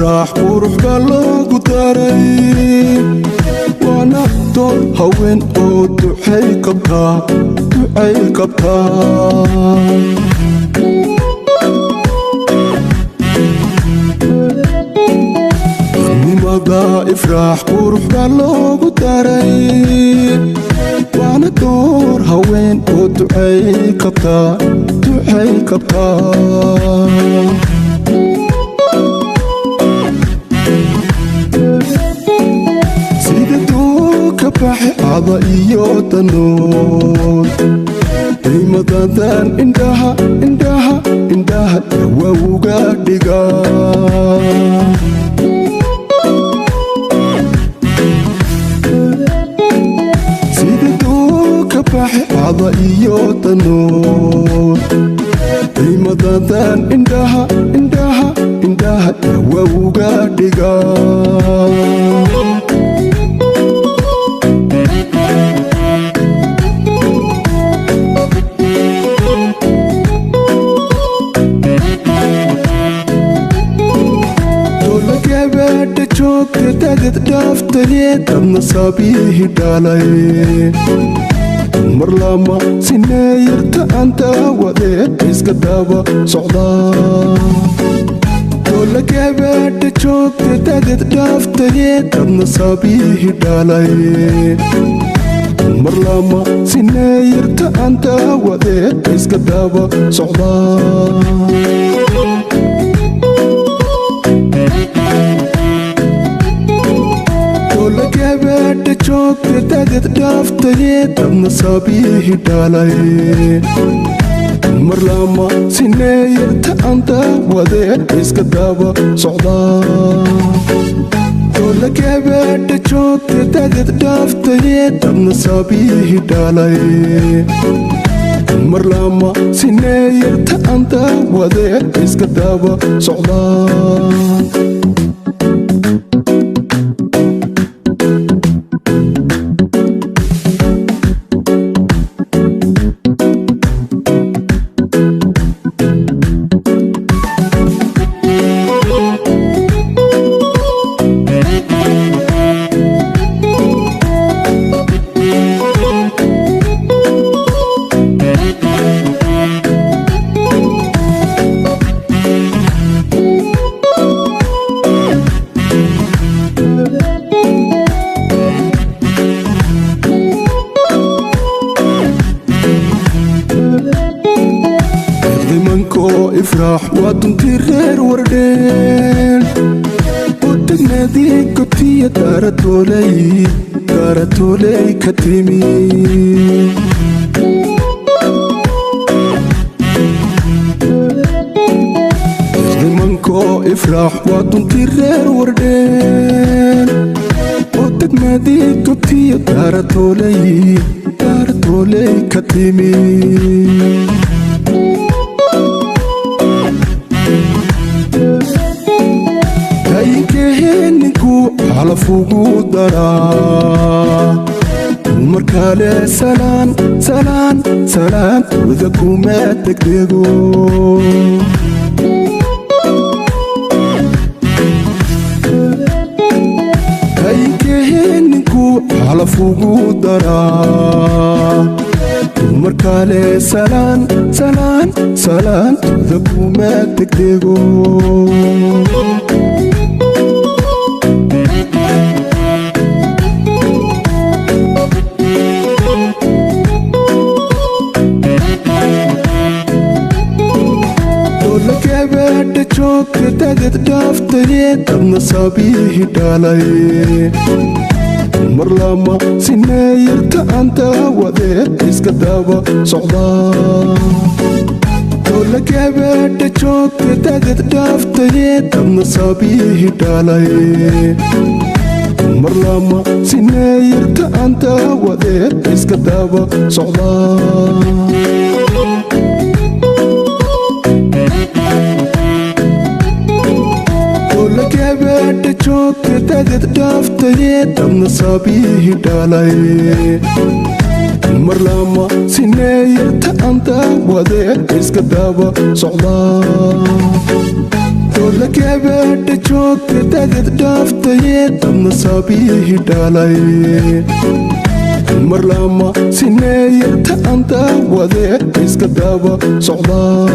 ifraax qurux baa loogu daray waana door haween oo ducay qabtaa nimada ifraax qurux baa loogu daray waana door haween oo ducay qabtaa sida duuka baxay cada iyo danoon qiimadadan indhaha dawowga dhiga sida duuka baxay cada iyo danoon qiimadadan indhaha dawowga dhiga gabadha joogta dagad dhaaftayee dadna saabiihi dhalay mar lama sineeyarta aan daawadee iska daba socdaa doola gabadha joogta dagad dhaaftayee dadna saabiihi dhalay mar lama sineeyarta aan daawadee iska daba socdaa gabadha joogta dagad dhaaftayee dadna saabiihi dhalay mar lama sineeyarta aan daawadee iska daba socdaa doola gabadha joogta dagad dhaaftayee dadna saabiihi dhalay mar lama sineeyarta aan daawadee iska daba socdaa ifraax waa duntii reer wardheen oo degnaadii gobtiya daaratooley ka timi nimankoo ifraax waa duntii reer wardheen oo degnaadii gobtiya daaratooley ka timi ninku xalafugu daraa markale salaan wada kuma degdego ninku xalafugu daraa markale salaan wada kuma degdego gabadha joogta dagad dhaaftayee dadna saabiihi dhalay mar lama sineeyarta aan daawadee iska daba socdaa doola gabadha joogta dagad dhaaftayee dadna saabiihi dhalay mar lama sineeyarta aan daawadee iska daba socdaa gabadha joogta dagad dhaaftayee dadna saabiihi dhalay mar lama sineeyarta aan daawadee iska daba socdaa لك يا بنت شوك تدد دافتيت النصابيه دالي مر لما سنيت أنت وذيك إسكدابة صعدا